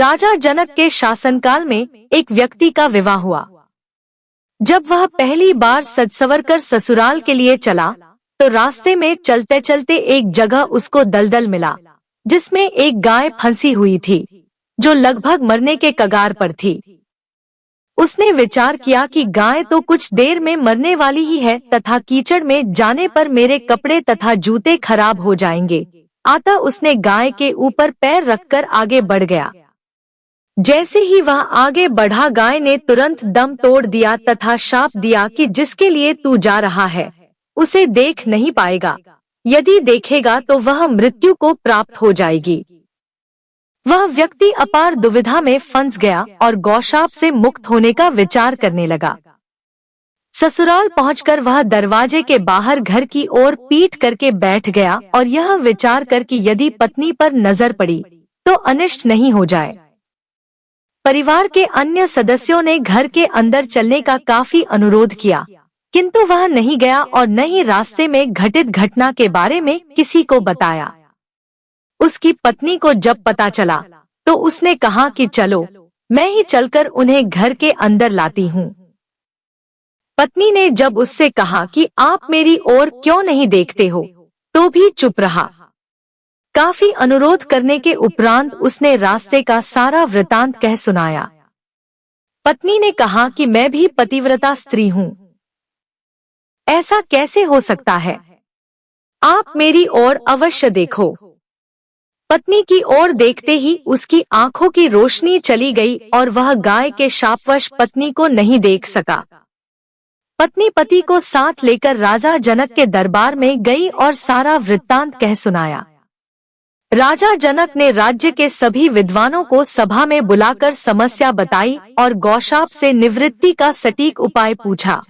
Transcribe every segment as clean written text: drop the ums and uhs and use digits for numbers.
राजा जनक के शासनकाल में एक व्यक्ति का विवाह हुआ। जब वह पहली बार सज संवर कर ससुराल के लिए चला तो रास्ते में चलते चलते एक जगह उसको दलदल मिला, जिसमें एक गाय फंसी हुई थी जो लगभग मरने के कगार पर थी। उसने विचार किया कि गाय तो कुछ देर में मरने वाली ही है तथा कीचड़ में जाने पर मेरे कपड़े तथा जूते खराब हो जाएंगे। अतः उसने गाय के ऊपर पैर रखकर आगे बढ़ गया। जैसे ही वह आगे बढ़ा, गाय ने तुरंत दम तोड़ दिया तथा शाप दिया कि जिसके लिए तू जा रहा है उसे देख नहीं पाएगा, यदि देखेगा तो वह मृत्यु को प्राप्त हो जाएगी। वह व्यक्ति अपार दुविधा में फंस गया और गौशाप से मुक्त होने का विचार करने लगा। ससुराल पहुंचकर वह दरवाजे के बाहर घर की ओर पीठ करके बैठ गया और यह विचार कर कि यदि पत्नी पर नजर पड़ी तो अनिष्ट नहीं हो जाए। परिवार के अन्य सदस्यों ने घर के अंदर चलने का काफी अनुरोध किया, किंतु वह नहीं गया और न ही रास्ते में घटित घटना के बारे में किसी को बताया। उसकी पत्नी को जब पता चला तो उसने कहा कि चलो मैं ही चलकर उन्हें घर के अंदर लाती हूँ। पत्नी ने जब उससे कहा कि आप मेरी ओर क्यों नहीं देखते हो, तो भी चुप रहा। काफी अनुरोध करने के उपरांत उसने रास्ते का सारा वृतांत कह सुनाया। पत्नी ने कहा कि मैं भी पतिव्रता स्त्री हूँ, ऐसा कैसे हो सकता है, आप मेरी ओर अवश्य देखो। पत्नी की ओर देखते ही उसकी आंखों की रोशनी चली गई और वह गाय के शापवश पत्नी को नहीं देख सका। पत्नी पति को साथ लेकर राजा जनक के दरबार में गई और सारा वृत्तांत कह सुनाया। राजा जनक ने राज्य के सभी विद्वानों को सभा में बुलाकर समस्या बताई और गौशाप से निवृत्ति का सटीक उपाय पूछा।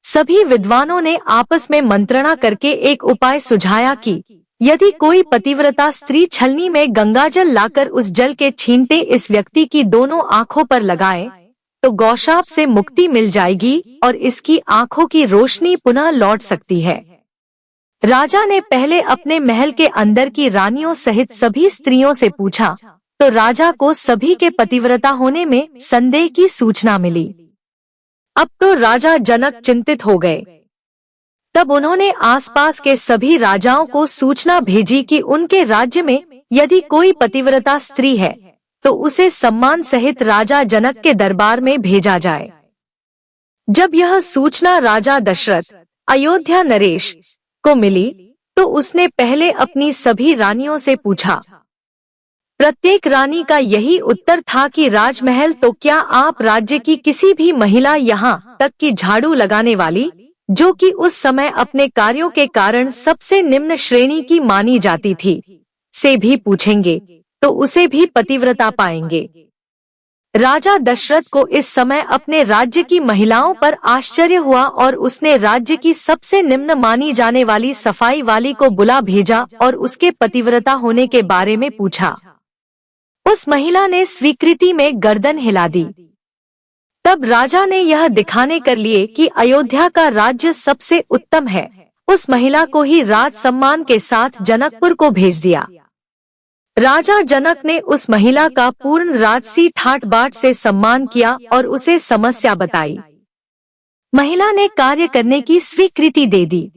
सभी विद्वानों ने आपस में मंत्रणा करके एक उपाय सुझाया कि यदि कोई पतिव्रता स्त्री छलनी में गंगाजल लाकर उस जल के छींटे इस व्यक्ति की दोनों आंखों पर लगाए तो गौशाप से मुक्ति मिल जाएगी और इसकी आंखों की रोशनी पुनः लौट सकती है। राजा ने पहले अपने महल के अंदर की रानियों सहित सभी स्त्रियों से पूछा तो राजा को सभी के पतिव्रता होने में संदेह की सूचना मिली। अब तो राजा जनक चिंतित हो गए। तब उन्होंने आसपास के सभी राजाओं को सूचना भेजी कि उनके राज्य में यदि कोई पतिव्रता स्त्री है तो उसे सम्मान सहित राजा जनक के दरबार में भेजा जाए। जब यह सूचना राजा दशरथ अयोध्या नरेश को मिली तो उसने पहले अपनी सभी रानियों से पूछा। प्रत्येक रानी का यही उत्तर था कि राजमहल तो क्या, आप राज्य की किसी भी महिला, यहाँ तक कि झाड़ू लगाने वाली, जो कि उस समय अपने कार्यों के कारण सबसे निम्न श्रेणी की मानी जाती थी, से भी पूछेंगे तो उसे भी पतिव्रता पाएंगे। राजा दशरथ को इस समय अपने राज्य की महिलाओं पर आश्चर्य हुआ और उसने राज्य की सबसे निम्न मानी जाने वाली सफाई वाली को बुला भेजा और उसके पतिव्रता होने के बारे में पूछा। उस महिला ने स्वीकृति में गर्दन हिला दी। तब राजा ने यह दिखाने कर लिए कि अयोध्या का राज्य सबसे उत्तम है, उस महिला को ही राज सम्मान के साथ जनकपुर को भेज दिया। राजा जनक ने उस महिला का पूर्ण राजसी ठाट बाट से सम्मान किया और उसे समस्या बताई। महिला ने कार्य करने की स्वीकृति दे दी।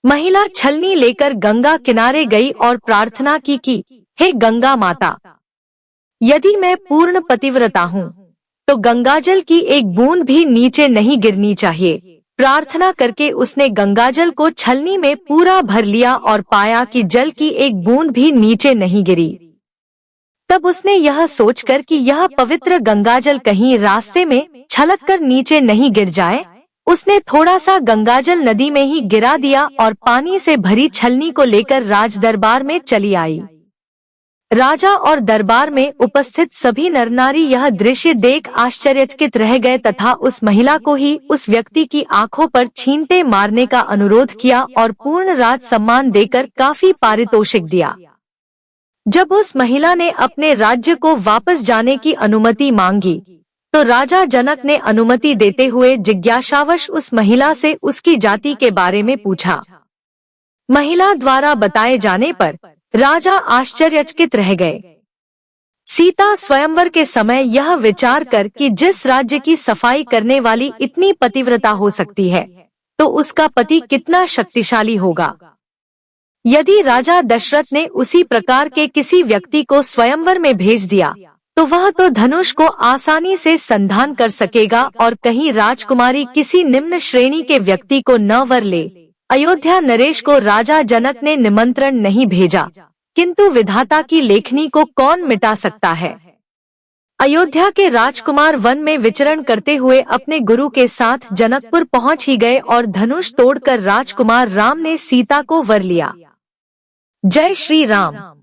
महिला छलनी लेकर गंगा किनारे गई और प्रार्थना की कि हे गंगा माता, यदि मैं पूर्ण पतिव्रता हूँ तो गंगाजल की एक बूंद भी नीचे नहीं गिरनी चाहिए। प्रार्थना करके उसने गंगाजल को छलनी में पूरा भर लिया और पाया कि जल की एक बूंद भी नीचे नहीं गिरी। तब उसने यह सोचकर कि यह पवित्र गंगाजल कहीं रास्ते में छलककर नीचे नहीं गिर जाए, उसने थोड़ा सा गंगाजल नदी में ही गिरा दिया और पानी से भरी छलनी को लेकर राज दरबार में चली आई। राजा और दरबार में उपस्थित सभी नर नारी यह दृश्य देख आश्चर्यचकित रह गए तथा उस महिला को ही उस व्यक्ति की आंखों पर छींटे मारने का अनुरोध किया और पूर्ण राज सम्मान देकर काफी पारितोषिक दिया। जब उस महिला ने अपने राज्य को वापस जाने की अनुमति मांगी तो राजा जनक ने अनुमति देते हुए जिज्ञासावश उस महिला से उसकी जाति के बारे में पूछा। महिला द्वारा बताए जाने पर राजा आश्चर्यचकित रह गए। सीता स्वयंवर के समय यह विचार कर कि जिस राज्य की सफाई करने वाली इतनी पतिव्रता हो सकती है, तो उसका पति कितना शक्तिशाली होगा। यदि राजा दशरथ ने उसी प्रकार के किसी व्यक्ति को स्वयंवर में भेज दिया, तो वह तो धनुष को आसानी से संधान कर सकेगा और कहीं राजकुमारी किसी निम्न श्रेणी के व्यक्ति को न वर ले। अयोध्या नरेश को राजा जनक ने निमंत्रण नहीं भेजा, किंतु विधाता की लेखनी को कौन मिटा सकता है। अयोध्या के राजकुमार वन में विचरण करते हुए अपने गुरु के साथ जनकपुर पहुंच ही गए और धनुष तोड़कर राजकुमार राम ने सीता को वर लिया। जय श्री राम।